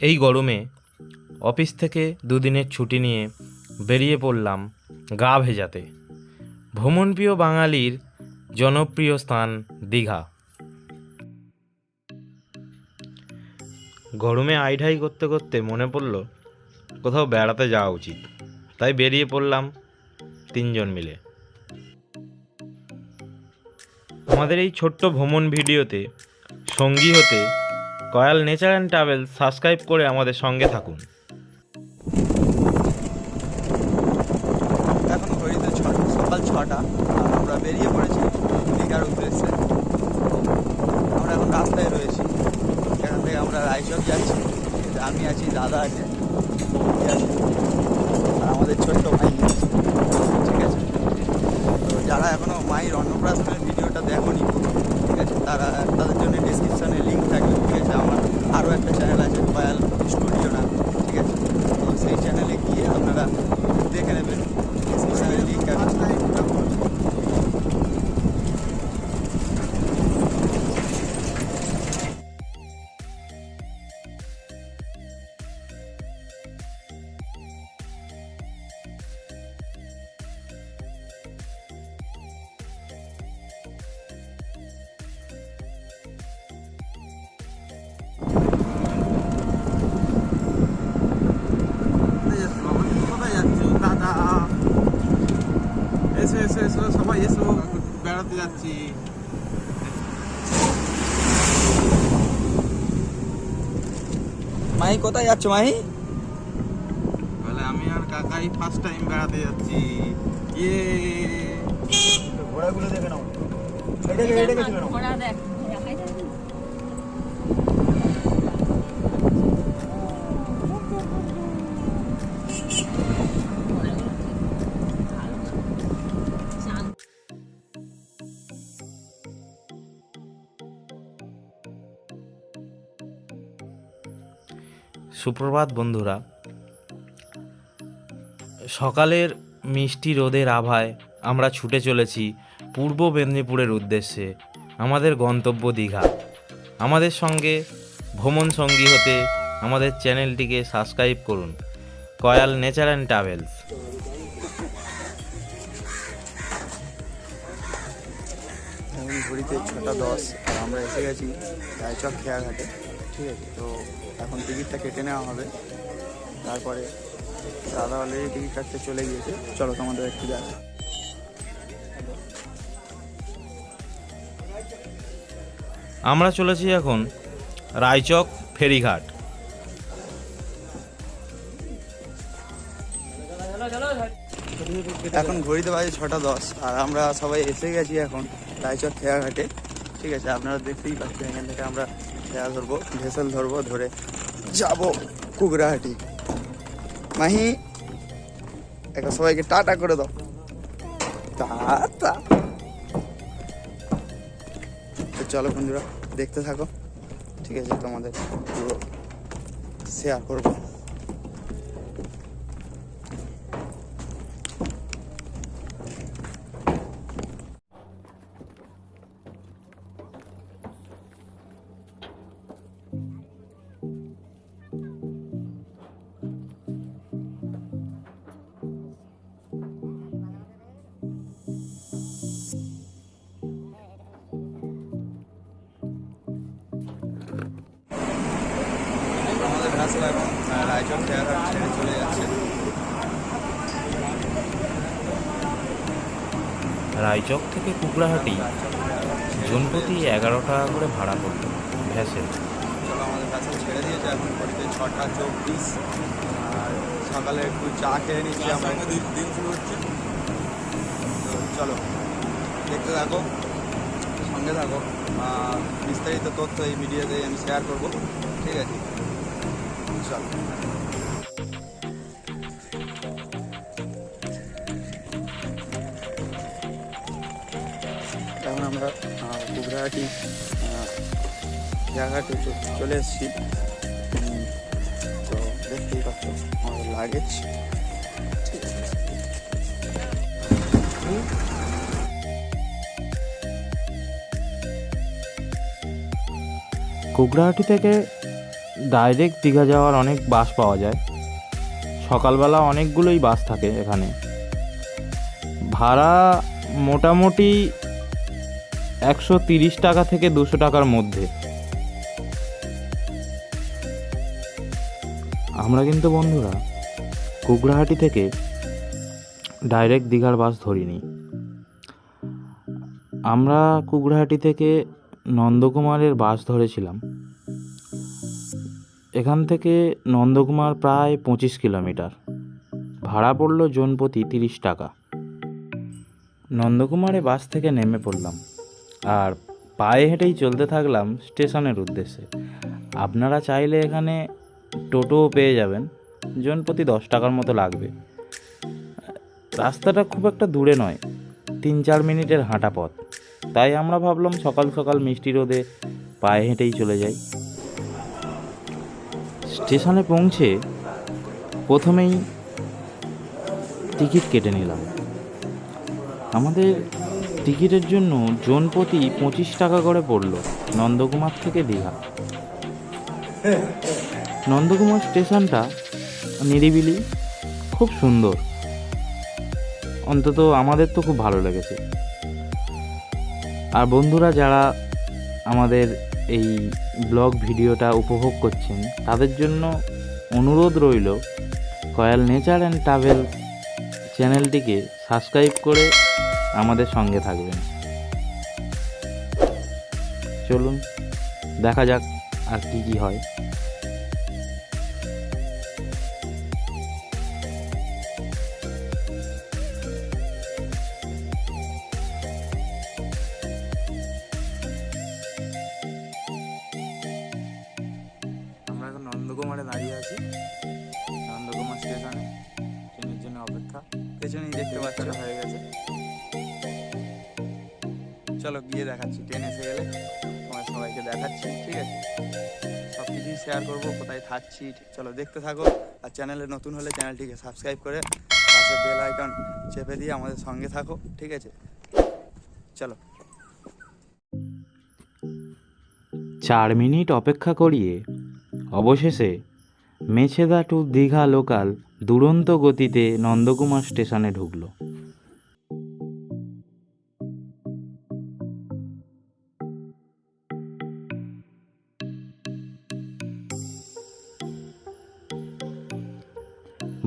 এই গরমে অফিস থেকে দুদিনের ছুটি নিয়ে বেরিয়ে পড়লাম গা ভেজাতে ভ্রমণপ্রিয় বাঙালির জনপ্রিয় স্থান দীঘা। গরমে আইঢাই করতে করতে মনে পড়ল কোথাও বেড়াতে যাওয়া উচিত, তাই বেরিয়ে পড়লাম 3 জন মিলে। আমাদের এই ছোট্ট ভ্রমণ ভিডিওতে সঙ্গী হতে Koyal nature and travel subscribe করে আমাদের সঙ্গে থাকুন। এখন ঘড়িতে সকাল 6টা আর আমরা বেরিয়ে পড়েছি দীঘার উদ্দেশ্যে। আমরা এখন রাস্তায় রয়েছি, এখান থেকে আমরা রায়চক যাচ্ছি। আমি আছি, দাদা আছে, আর আমাদের ছোট্ট ভাই আছে, ঠিক আছে। তো যারা এখনও মায়ের অন্নপ্রাশনের ভিডিওটা দেখোনি, ঠিক আছে, তাদের জন্য ডিসক্রিপশানে লিঙ্ক থাকবে, ঠিক আছে। আমার আরও একটা চ্যানেল আছে কয়াল স্টুডিও না, ঠিক আছে। তো সেই চ্যানেলে গিয়ে আপনারা দেখে নেবেন, ডিসক্রিপশানে লিঙ্ক আছে। এসো সবাই এসো, বেড়াতে যাচ্ছি। মাহি কোথায় যাচ্ছ মাহি? বলে আমি আর কাকাই ফার্স্ট টাইম বেড়াতে যাচ্ছি। ইয়ে ঘোড়াগুলো দেখে নাও, ঘোড়া দেখ। সুপ্রভাত বন্ধুরা। সকালের মিষ্টি রোদের আভায় আমরা ছুটে চলেছি পূর্ব মেদিনীপুরের উদ্দেশ্যে, আমাদের গন্তব্য দীঘা। আমাদের সঙ্গে ভ্রমণ সঙ্গী হতে আমাদের চ্যানেলটিকে সাবস্ক্রাইব করুন, কয়াল নেচার অ্যান্ড ট্রাভেলস। এখন ঘড়িতে 6:10 আর আমরা এসে গেছি রায়চক খেয়াঘাটে, ঠিক আছে। তো এখন টিকিটটা কেটে নেওয়া হবে, তারপরে দাদা অলরেডি টিকিট কাটতে চলে গিয়েছে। চলো তোমাদের একটু দেখা। আমরা চলেছি এখন রায়চক ফেরিঘাট। এখন ঘড়িতে বাজে 6:10 আর আমরা সবাই এসে গেছি এখন রায়চক খেয়াঘাটে, ঠিক আছে। আপনারা দেখতেই পাচ্ছেন, এখান থেকে আমরা খেয়া ধরবো, ভেসেল ধরবো, ধরে যাব কুগরাহাটি। মাহি একটা সবাইকে টাটা করে দাও, টাটা। তো চলো বন্ধুরা, দেখতে থাকো, ঠিক আছে। তোমাদের পুরো শেয়ার করবো। আমাদের রাস্তা এখন রায়চক খেয়াঘাট ছেড়ে চলে যাচ্ছে। রায়চক থেকে কুকড়াহাটি জনপ্রতি 11 টাকা করে ভাড়া পড়তো ভ্যাসেল। চলো, আমাদের ভ্যাসেল ছেড়ে দিয়েছে, এখন ঘড়িতে 6:24 আর সকালে একটু চা খেয়ে নিচ্ছি আমরা। দিন শুরু হচ্ছে, তো চলো দেখতে থাকো, সঙ্গে থাকো। বিস্তারিত তথ্য এই ভিডিওতে আমি শেয়ার করবো, ঠিক আছে। চলো। এখন আমরা কুগরাহাটি জায়গাতে চলে এসেছি। তো দেখতেই পাচ্ছ আমাদের লাগেজ, ঠিক আছে। কুকড়াহাটি থেকে ডাইরেক্ট দীঘা যাওয়ার অনেক বাস পাওয়া যায়। সকালবেলা অনেকগুলোই বাস থাকে এখানে। ভাড়া মোটামুটি 130 টাকা থেকে 200 টাকার মধ্যে। আমরা কিন্তু বন্ধুরা কুকড়াহাটি থেকে ডাইরেক্ট দীঘার বাস ধরিনি। আমরা কুকড়াহাটি থেকে নন্দকুমারের বাস ধরেছিলাম। এখান থেকে নন্দকুমার প্রায় 25 কিলোমিটার। ভাড়া পড়লো জনপ্রতি 30 টাকা। নন্দকুমারে বাস থেকে নেমে পড়লাম আর পায়ে হেঁটেই চলতে থাকলাম স্টেশনের উদ্দেশ্যে। আপনারা চাইলে এখানে টোটোও পেয়ে যাবেন, জনপ্রতি 10 টাকার মতো লাগবে। রাস্তাটা খুব একটা দূরে নয়, 3-4 মিনিটের হাঁটা পথ। তাই আমরা ভাবলাম সকাল সকাল মিষ্টি রোদে পায়ে হেঁটেই চলে যাই। স্টেশনে পৌঁছে প্রথমেই টিকিট কেটে নিলাম। আমাদের টিকিটের জন্য জনপ্রতি 25 টাকা করে পড়লো নন্দকুমার থেকে দীঘা। নন্দকুমার স্টেশনটা নিরিবিলি, খুব সুন্দর, অন্তত আমাদের তো খুব ভালো লেগেছে। আর বন্ধুরা যারা আমাদের এই ব্লগ ভিডিওটা উপভোগ করছেন তাদের জন্য অনুরোধ রইল কয়াল নেচার অ্যান্ড ট্রাভেল চ্যানেলটিকে সাবস্ক্রাইব করে আমাদের সঙ্গে থাকবেন। চলুন দেখা যাক আর কি কি হয়। আমরা এখন নন্দকুমারে দাঁড়িয়ে আছি, নন্দকুমার স্টেশনে ট্রেনের জন্য অপেক্ষা। পেছনেই দেখতে পাচ্ছি হয়ে গেছে। চলো গিয়ে দেখাচ্ছি, ট্রেন এসে গেলে তোমার সবাইকে দেখাচ্ছি, ঠিক আছে? সব কিছুই শেয়ার করবো, কোথায় থাকছি। চলো দেখতে থাকো। আর চ্যানেলে নতুন হলে চ্যানেলটিকে সাবস্ক্রাইব করে পাশে বেল আইকন চেপে দিয়ে আমাদের সঙ্গে থাকো, ঠিক আছে? চলো। 4 মিনিট অপেক্ষা করিয়ে অবশেষে মেছেদা টু দীঘা লোকাল দুরন্ত গতিতে নন্দকুমার স্টেশনে ঢুকলো।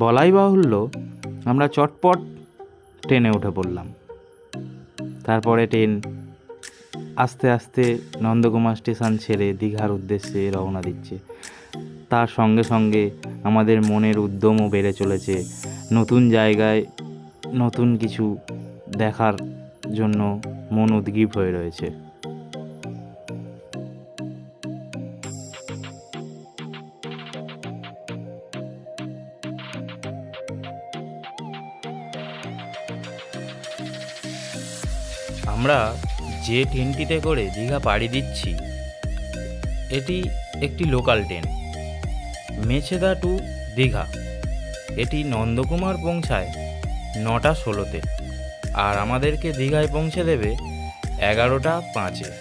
বলাই বাহুল্য আমরা চটপট ট্রেনে উঠে পড়লাম। তারপরে ট্রেন আস্তে আস্তে নন্দকুমার স্টেশন ছেড়ে দীঘার উদ্দেশ্যে রওনা দিচ্ছে। তার সঙ্গে সঙ্গে আমাদের মনের উদ্যমও বেড়ে চলেছে। নতুন জায়গায় নতুন কিছু দেখার জন্য মন উদ্গ্রীব হয়ে রয়েছে। আমরা যে ট্রেনটিতে করে দীঘা পাড়ি দিচ্ছি এটি একটি local train, Mecheda to Digha. এটি নন্দকুমার পৌঁছায় 9টা 16-তে আর আমাদেরকে দীঘায় পৌঁছে দেবে 11টা 5-এ।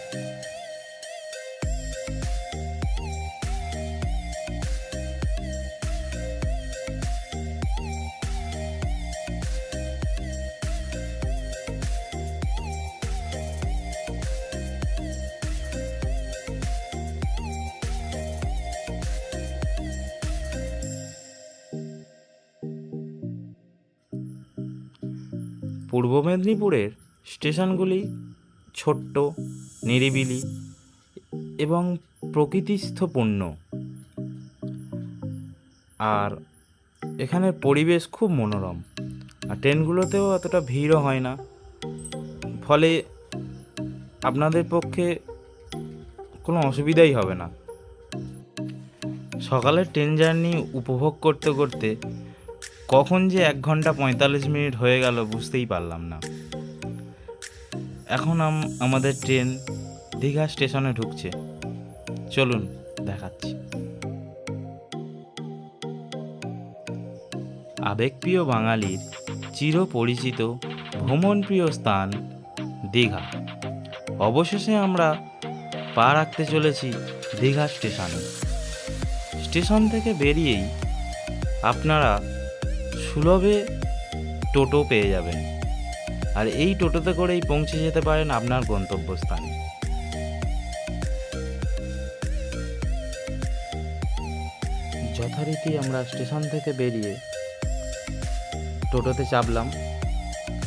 পূর্ব মেদিনীপুরের স্টেশনগুলি ছোট্ট, নিরিবিলি এবং প্রকৃতিস্থপূর্ণ। আর এখানের পরিবেশ খুব মনোরম। আর ট্রেনগুলোতেও এতটা ভিড়ও হয় না, ফলে আপনাদের পক্ষে কোনো অসুবিধাই হবে না। সকালের ট্রেন জার্নি উপভোগ করতে করতে কখন যে 1 ঘন্টা 45 মিনিট হয়ে গেল বুঝতেই পারলাম না। এখন আমাদের ট্রেন দীঘা স্টেশনে ঢুকছে। চলুন দেখাচ্ছি। আবেগপ্রিয় বাঙালির চিরপরিচিত ভ্রমণপ্রিয় স্থান দীঘা। অবশেষে আমরা পা রাখতে চলেছি দীঘা স্টেশনে। স্টেশন থেকে বেরিয়েই আপনারা সুলভে টোটো পেয়ে যাবেন, আর এই টোটোতে করেই পৌঁছে যেতে পারেন আপনার গন্তব্যস্থানে। যথারীতি আমরা স্টেশন থেকে বেরিয়ে টোটোতে চাপলাম।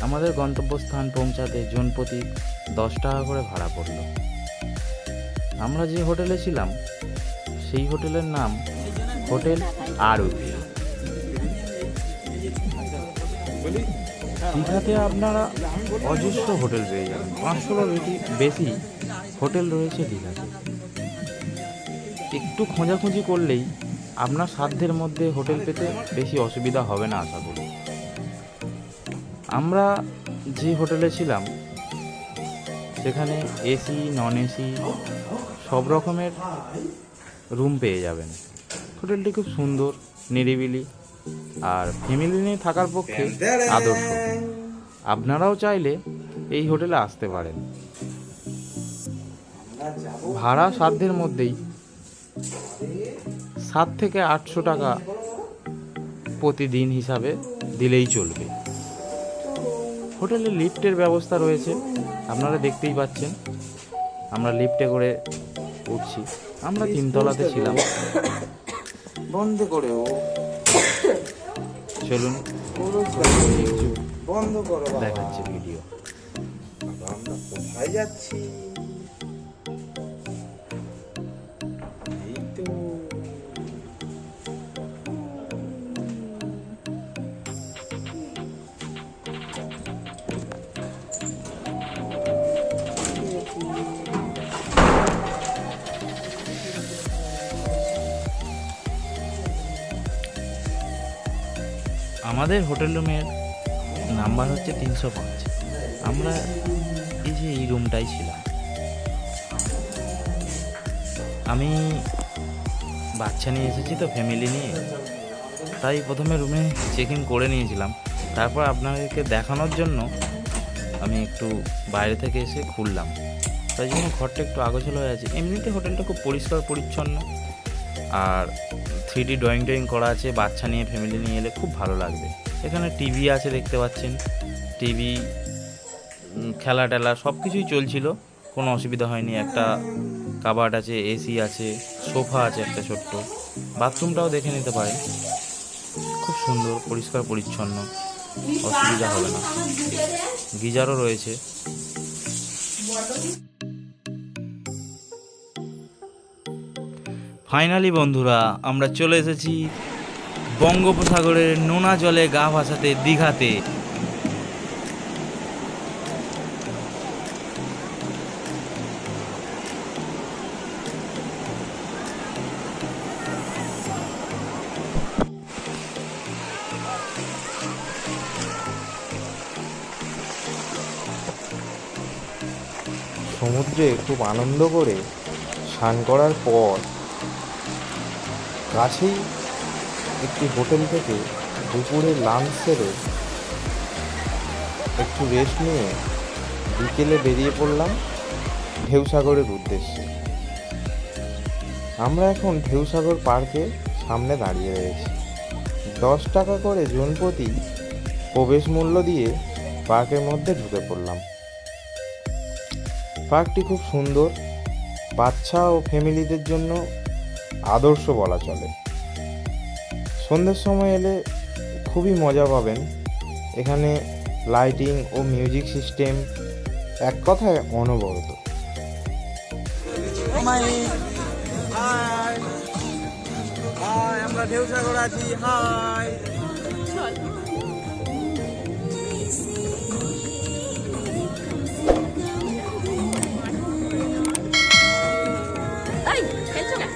আমাদের গন্তব্যস্থান পৌঁছাতে জনপ্রতি 10 টাকা করে ভাড়া পড়ল। আমরা যে হোটেলে ছিলাম সেই হোটেলের নাম হোটেল আরতি। দীঘাতে আপনারা অজস্র হোটেল পেয়ে যাবেন, 500-এর বেশি হোটেল রয়েছে দীঘাতে। একটু খোঁজাখুঁজি করলেই আপনার সাধ্যের মধ্যে হোটেল পেতে বেশি অসুবিধা হবে না আশা করি। আমরা যে হোটেলে ছিলাম সেখানে এসি, নন এসি সব রকমের রুম পেয়ে যাবেন। হোটেলটি খুব সুন্দর, নিরিবিলি, আর ফ্যামিলি নিয়ে থাকার পক্ষে আদর্শ। আপনারাও চাইলে এই হোটেলে আসতে পারেন। ভাড়া সাধ্যের মধ্যেই, 7 থেকে 800 টাকা প্রতিদিন হিসাবে দিলেই চলবে। হোটেলে লিফটের ব্যবস্থা রয়েছে, আপনারা দেখতেই পাচ্ছেন। আমরা লিফটে করে উঠছি। আমরা 3 তলাতে ছিলাম। বন্ধ করে ও চলুন বন্ধ করো বাবা। দেখাচ্ছি ভিডিও। আমরা কোথায় যাচ্ছি? এই তো আমাদের হোটেল রুমের নাম্বার হচ্ছে 305। আমরা এই যে এই রুমটাই ছিলাম। আমি বাচ্চা নিয়ে এসেছি তো, ফ্যামিলি নিয়ে, তাই প্রথমে রুমে চেক ইন করে নিয়েছিলাম। তারপর আপনাদেরকে দেখানোর জন্য আমি একটু বাইরে থেকে এসে খুললাম, তাই জন্য ঘরটা একটু আগোছালো হয়ে আছে। এমনিতে হোটেলটা খুব পরিষ্কার পরিচ্ছন্ন, আর 3D ড্রয়িং করা আছে। বাচ্চা নিয়ে, ফ্যামিলি নিয়ে এলে খুব ভালো লাগবে। এখানে টিভি আছে, দেখতে পাচ্ছেন। টিভি, খেলা টেলা সব কিছুই চলছিল, কোনো অসুবিধা হয়নি। একটা কাবার্ড আছে, এসি আছে, সোফা আছে একটা ছোট্ট। বাথরুমটাও দেখে নিতে পারেন, খুব সুন্দর, পরিষ্কার পরিচ্ছন্ন, অসুবিধা হবে না। গিজারও রয়েছে। ফাইনালি বন্ধুরা, আমরা চলে এসেছি বঙ্গোপসাগরের নোনা জলে গা ভাসাতে দীঘাতে। সমুদ্রে খুব আনন্দ করে স্নান করার পর কাছেই একটি হোটেল থেকে দুপুরে লাঞ্চ সেরে একটু রেস্ট নিয়ে বিকেলে বেরিয়ে পড়লাম ঢেউসাগরের উদ্দেশ্যে। আমরা এখন ঢেউসাগর পার্কের সামনে দাঁড়িয়ে রয়েছি। 10 টাকা করে জনপ্রতি প্রবেশ মূল্য দিয়ে পার্কের মধ্যে ঢুকে পড়লাম। পার্কটি খুব সুন্দর, বাচ্চা ও ফ্যামিলিদের জন্য আদর্শ বলা চলে। সন্ধ্যের সময় এলে খুবই মজা পাবেন। এখানে লাইটিং ও মিউজিক সিস্টেম এক কথায় অনবরত। আমরা ঢেউসাগর আছি। হাই, এই, খেলছো না?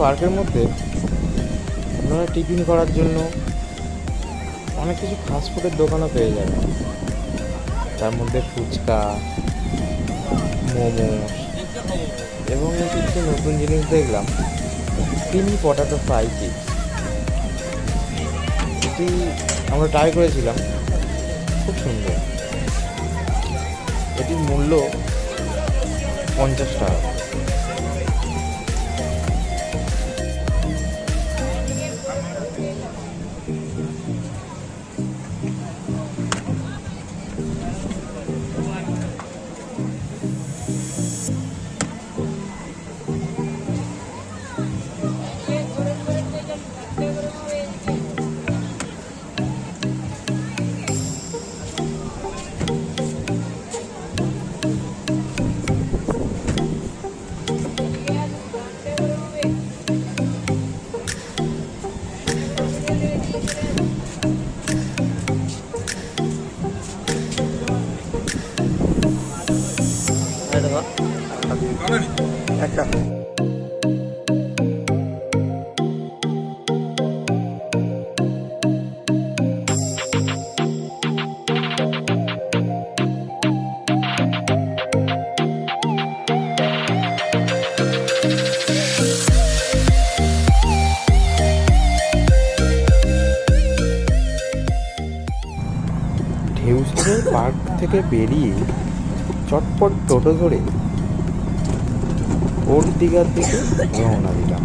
পার্কের মধ্যে আপনারা টিফিন করার জন্য অনেক কিছু ফাস্টফুডের দোকানও পেয়ে যাবেন। তার মধ্যে ফুচকা, মোমো এবং কিছু নতুন জিনিস দেখলাম, ক্রিমি পটাটো ফ্রাই চিপস। এটি আমরা ট্রাই করেছিলাম, খুব সুন্দর। এটির মূল্য 50 টাকা। একটা ঢেউসাগর পার্ক থেকে বেরিয়ে চটপট টোটো ধরে ওল্ড দীঘার দিকে রওনা দিলাম।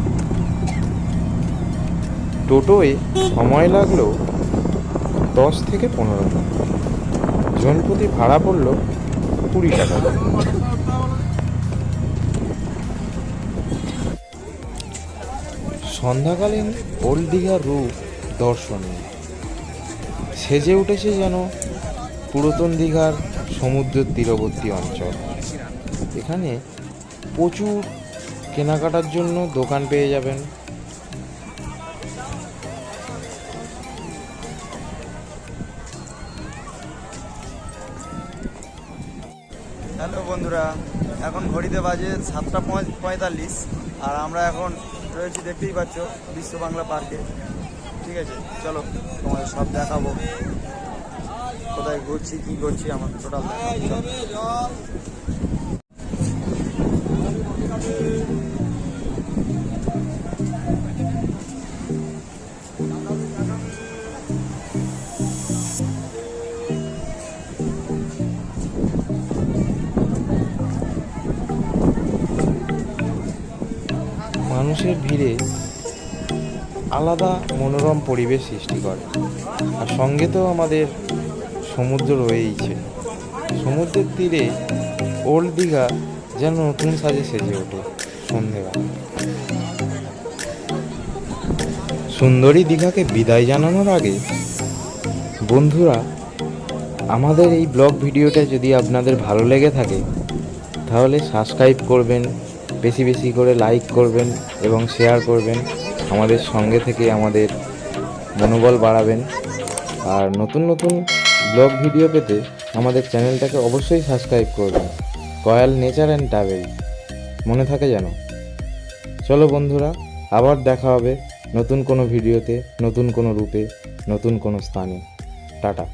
টোটোয় সময় লাগলো 10 থেকে 15 মিনিট। জনপ্রতি ভাড়া পড়লো 20 টাকা। সন্ধ্যাকালীন ওল্ড দীঘার রূপ দর্শনীয়, সেজে উঠেছে যেন পুরাতন দীঘার সমুদ্রের তীরবর্তী অঞ্চল। এখানে প্রচুর কেনাকাটার জন্য দোকান পেয়ে যাবেন। হ্যালো বন্ধুরা, এখন ঘড়িতে বাজে 7:45 আর আমরা এখন রয়েছি, দেখতেই পাচ্ছ, বিশ্ব বাংলা পার্কে। ঠিক আছে, চলো তোমাদের সব দেখাবো, কোথায় ঘুরছি কী করছি আমাকে টোটাল দেখাবো। মানুষের ভিড়ে আলাদা মনোরম পরিবেশ সৃষ্টি করে। আর সঙ্গে তো আমাদের সমুদ্র রয়েইছে। সমুদ্রের তীরে ওল্ড দীঘা যেন নতুন সাজে সেজে ওঠে সন্ধেবেলা। সুন্দরী দীঘাকে বিদায় জানানোর আগে বন্ধুরা, আমাদের এই ব্লগ ভিডিওটা যদি আপনাদের ভালো লেগে থাকে তাহলে সাবস্ক্রাইব করবেন, বেশি বেশি করে লাইক করবেন এবং শেয়ার করবেন। আমাদের সঙ্গে থেকে আমাদের মনোবল বাড়াবেন। আর নতুন নতুন ব্লগ ভিডিও পেতে আমাদের চ্যানেলটাকে অবশ্যই সাবস্ক্রাইব করবেন। কয়াল নেচার অ্যান্ড ট্রাভেল মনে থাকে যেন। চলো বন্ধুরা, আবার দেখা হবে নতুন কোনো ভিডিওতে, নতুন কোনো রূপে, নতুন কোনো স্থানে। টাটা।